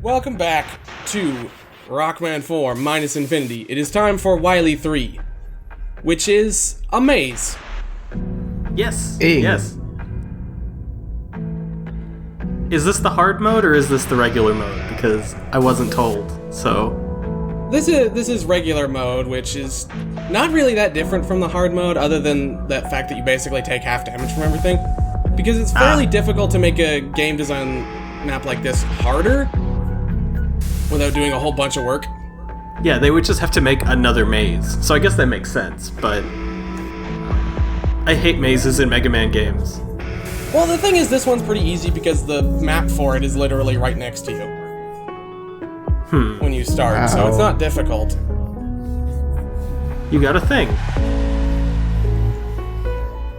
Welcome back to Rockman 4 minus Infinity. It is time for Wily 3, which is a maze. Yes, yes. Is this the hard mode or is this the regular mode? Because I wasn't told, so... This is regular mode, which is not really that different from the hard mode, other than that fact that you basically take half damage from everything. Because it's fairly difficult to make a game design map like this harder without doing a whole bunch of work. Yeah, they would just have to make another maze. So I guess that makes sense, but... I hate mazes in Mega Man games. Well, the thing is, this one's pretty easy because the map for it is literally right next to you. When you start, so it's not difficult. You got a thing.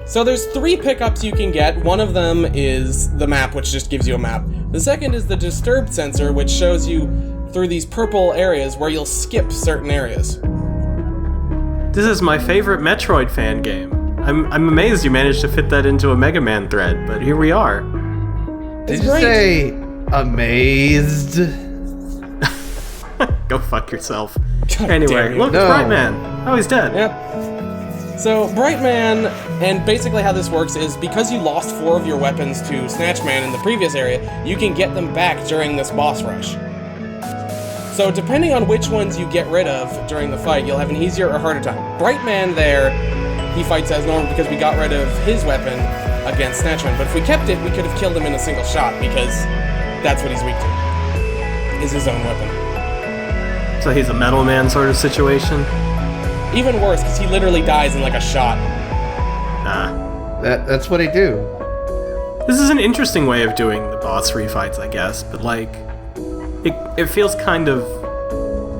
So there's 3 pickups you can get. One of them is the map, which just gives you a map. The second is the disturbed sensor, which shows you through these purple areas where you'll skip certain areas. This is my favorite Metroid fan game. I'm amazed you managed to fit that into a Mega Man thread, but here we are. Did you say amazed? Go fuck yourself. God Anyway, look, it's Brightman. Oh, he's dead. Yep. So, Brightman, and basically how this works is because you lost 4 of your weapons to Snatchman in the previous area, you can get them back during this boss rush. So, depending on which ones you get rid of during the fight, you'll have an easier or harder time. Brightman there, he fights as normal because we got rid of his weapon against Snatchman, but if we kept it, we could have killed him in a single shot because that's what he's weak to, is his own weapon. So he's a Metal Man sort of situation? Even worse, because he literally dies in like a shot. That's what I do. This is an interesting way of doing the boss refights, I guess, but like, it feels kind of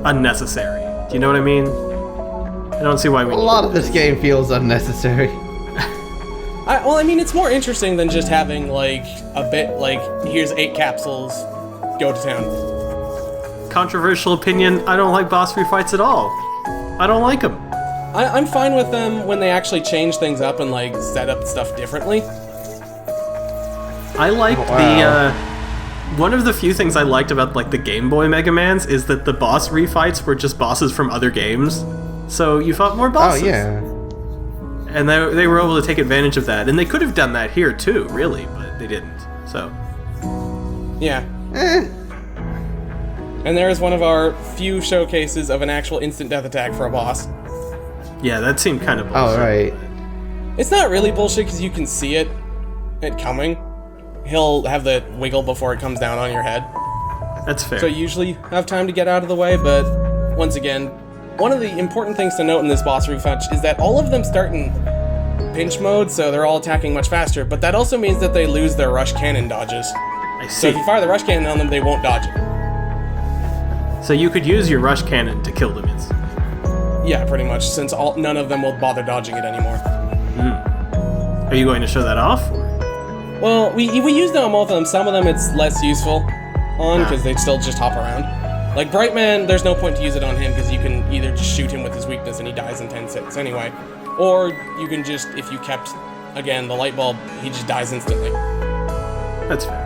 unnecessary. Do you know what I mean? I don't see why we... A lot of this game feels unnecessary. Well, I mean, it's more interesting than just having, like, a bit, like, here's 8 capsules, go to town. Controversial opinion, I don't like boss refights at all. I don't like them. I'm fine with them when they actually change things up and, like, set up stuff differently. I liked the, one of the few things I liked about, like, the Game Boy Mega Mans is that the boss refights were just bosses from other games. So you fought more bosses. Oh, yeah. And they were able to take advantage of that. And they could have done that here, too, really, but they didn't, so... Yeah. And there is one of our few showcases of an actual instant death attack for a boss. Yeah, that seemed kind of bullshit. Oh, right. It's not really bullshit because you can see it coming. He'll have the wiggle before it comes down on your head. That's fair. So you usually have time to get out of the way, but once again, one of the important things to note in this boss refight is that all of them start in pinch mode, so they're all attacking much faster, but that also means that they lose their rush cannon dodges. I see. So if you fire the rush cannon on them, they won't dodge it. So you could use your rush cannon to kill them instantly. Yeah, pretty much, since none of them will bother dodging it anymore. Are you going to show that off? Well, we use them on both of them. Some of them it's less useful on, because they still just hop around. Like Brightman, there's no point to use it on him, because you can either just shoot him with his weakness and he dies in 10 seconds anyway. Or you can just, if you kept, again, the light bulb, he just dies instantly. That's fair.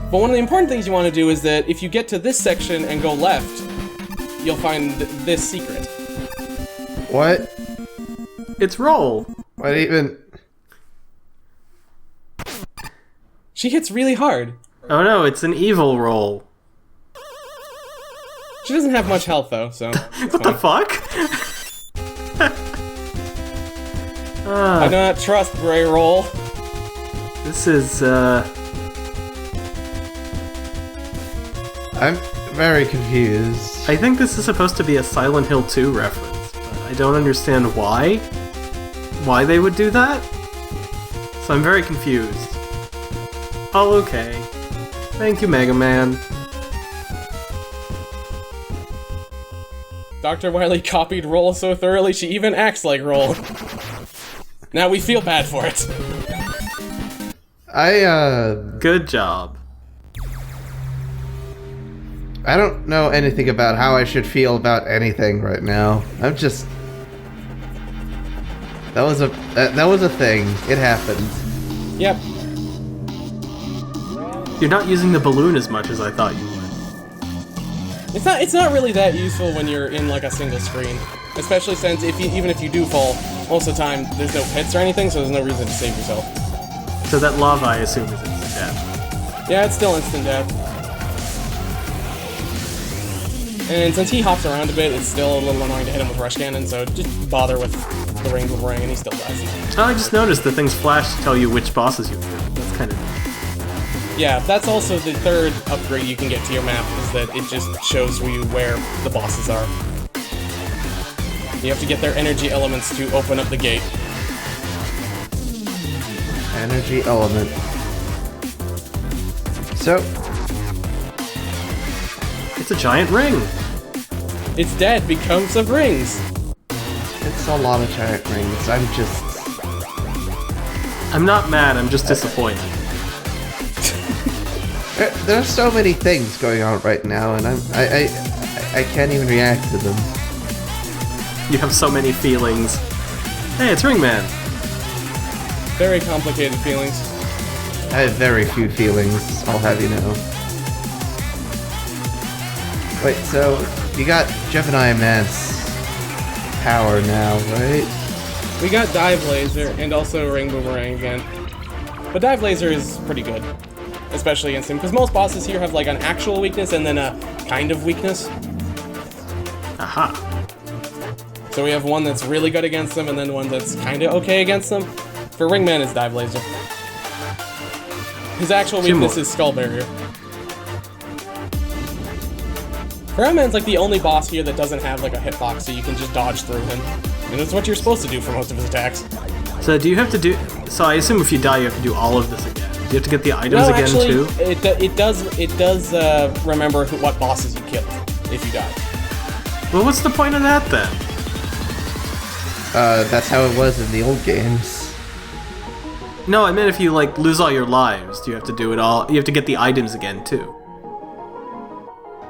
But one of the important things you want to do is that if you get to this section and go left, you'll find this secret. What? It's roll. What even? She hits really hard. Oh no, it's an evil roll. She doesn't have much health though, so What the fuck? I do not trust Gray Roll. This is, I'm very confused. I think this is supposed to be a Silent Hill 2 reference, but I don't understand why they would do that. So I'm very confused. Oh, okay. Thank you, Mega Man. Dr. Wily copied Roll so thoroughly she even acts like Roll. Now we feel bad for it. Good job. I don't know anything about how I should feel about anything right now. I'm just... That was a thing. It happened. Yep. You're not using the balloon as much as I thought you would. It's not really that useful when you're in like a single screen, especially since even if you do fall, most of the time there's no pits or anything, so there's no reason to save yourself. So that lava, I assume, is instant death. Yeah, it's still instant death. And since he hops around a bit, it's still a little annoying to hit him with rush cannon, so just bother with the ring boomerang and he still dies. Oh, I just noticed the things flash to tell you which bosses you killed. That's kind of... Yeah, that's also the third upgrade you can get to your map, is that it just shows you where the bosses are. You have to get their energy elements to open up the gate. Energy element. So, It's a giant ring! It's dead because of rings! it's a lot of giant rings. I'm not mad, I'm just disappointed. There's so many things going on right now, and I can't even react to them. You have so many feelings. Hey, it's Ringman! Very complicated feelings. I have very few feelings, I'll have you know. Wait, so you got Gemini Man's power now, right? We got Dive Laser and also Ring Boomerang again. But Dive Laser is pretty good, especially against him, because most bosses here have like an actual weakness and then a kind of weakness. Aha. So we have one that's really good against them and then one that's kind of okay against them. For Ringman, it's Dive Laser. His actual weakness is Skull Barrier. Rockman's like the only boss here that doesn't have like a hitbox, so you can just dodge through him. And it's what you're supposed to do for most of his attacks. So do you have to do... So I assume if you die, you have to do all of this again. Do you have to get the items No, again, actually, too? it does remember what bosses you killed if you die. Well, what's the point of that, then? That's how it was in the old games. No, I meant if you, like, lose all your lives, do you have to do it all? You have to get the items again, too.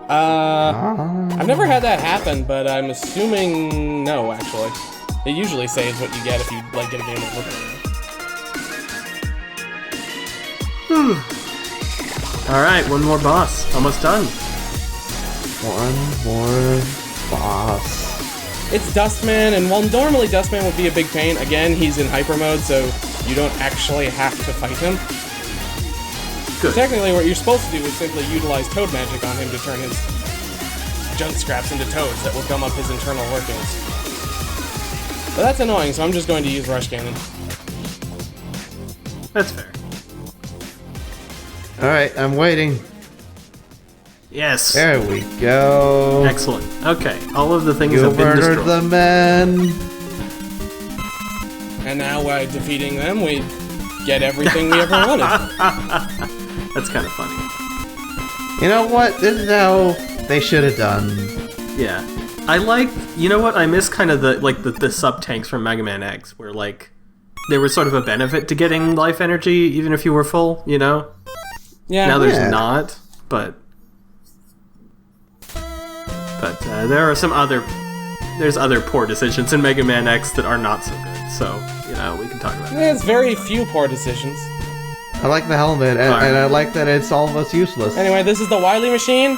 I've never had that happen, but I'm assuming no, actually. It usually saves what you get if you, like, get a game over. Alright, one more boss. Almost done. One more boss. It's Dustman, and while normally Dustman would be a big pain, again, he's in hyper mode, so you don't actually have to fight him. Good. Technically, what you're supposed to do is simply utilize Toad Magic on him to turn his junk scraps into toads that will gum up his internal workings. But that's annoying, so I'm just going to use Rush Cannon. That's fair. Alright, I'm waiting. Yes. There we go. Excellent. Okay, all of the things You have been murdered destroyed. the men. And now, by defeating them, we get everything we ever wanted. That's kind of funny. You know what? This is how they should have done. Yeah. I like, you know what, I miss kind of the sub-tanks from Mega Man X, where, like, there was sort of a benefit to getting life energy, even if you were full, you know? Yeah. Now there's Yeah. not, but there are there's other poor decisions in Mega Man X that are not so good, so, you know, we can talk about that. There's very few poor decisions. I like the helmet, and I like that it's almost useless. Anyway, this is the Wily machine.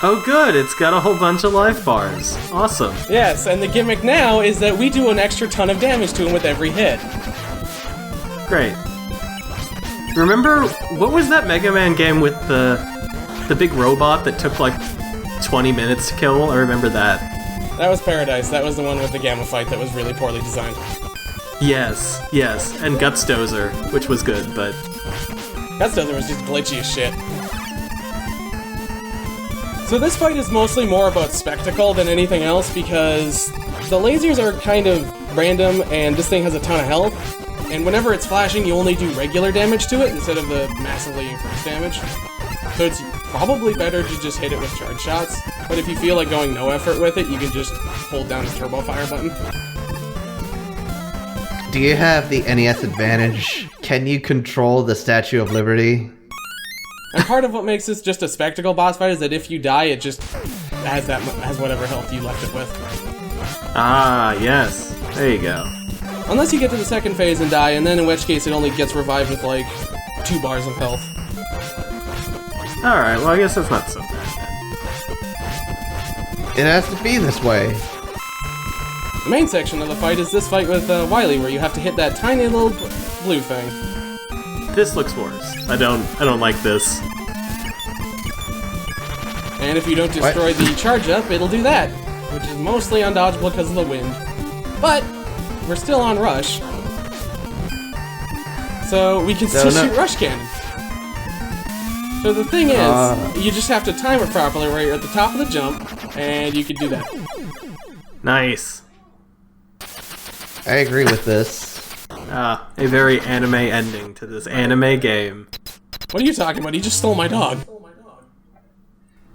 Oh good, it's got a whole bunch of life bars. Awesome. Yes, and the gimmick now is that we do an extra ton of damage to him with every hit. Great. Remember, what was that Mega Man game with the big robot that took like 20 minutes to kill? I remember that. That was Paradise. That was the one with the Gamma fight that was really poorly designed. Yes, and Guts Dozer, which was good, but... Gutsdozer was just glitchy as shit. So this fight is mostly more about spectacle than anything else because the lasers are kind of random and this thing has a ton of health. And whenever it's flashing, you only do regular damage to it instead of the massively increased damage. So it's probably better to just hit it with charge shots. But if you feel like going no effort with it, you can just hold down the turbo fire button. Do you have the NES advantage? Can you control the Statue of Liberty? And part of what makes this just a spectacle boss fight is that if you die, it just has whatever health you left it with. Ah, yes. There you go. Unless you get to the second phase and die, and then in which case it only gets revived with like 2 bars of health. Alright, well I guess that's not so bad then. It has to be this way. The main section of the fight is this fight with Wily, where you have to hit that tiny little blue thing. This looks worse. I don't like this. And if you don't destroy the charge up, it'll do that, which is mostly undodgeable because of the wind. But we're still on rush, so we can still shoot rush cannon. So the thing is, you just have to time it properly where you're at the top of the jump, and you can do that. Nice. I agree with this. A very anime ending to this anime game. What are you talking about? He just stole my dog.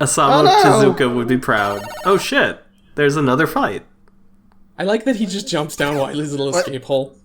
Osamu Tezuka would be proud. Oh shit, there's another fight. I like that he just jumps down Wily's little escape hole.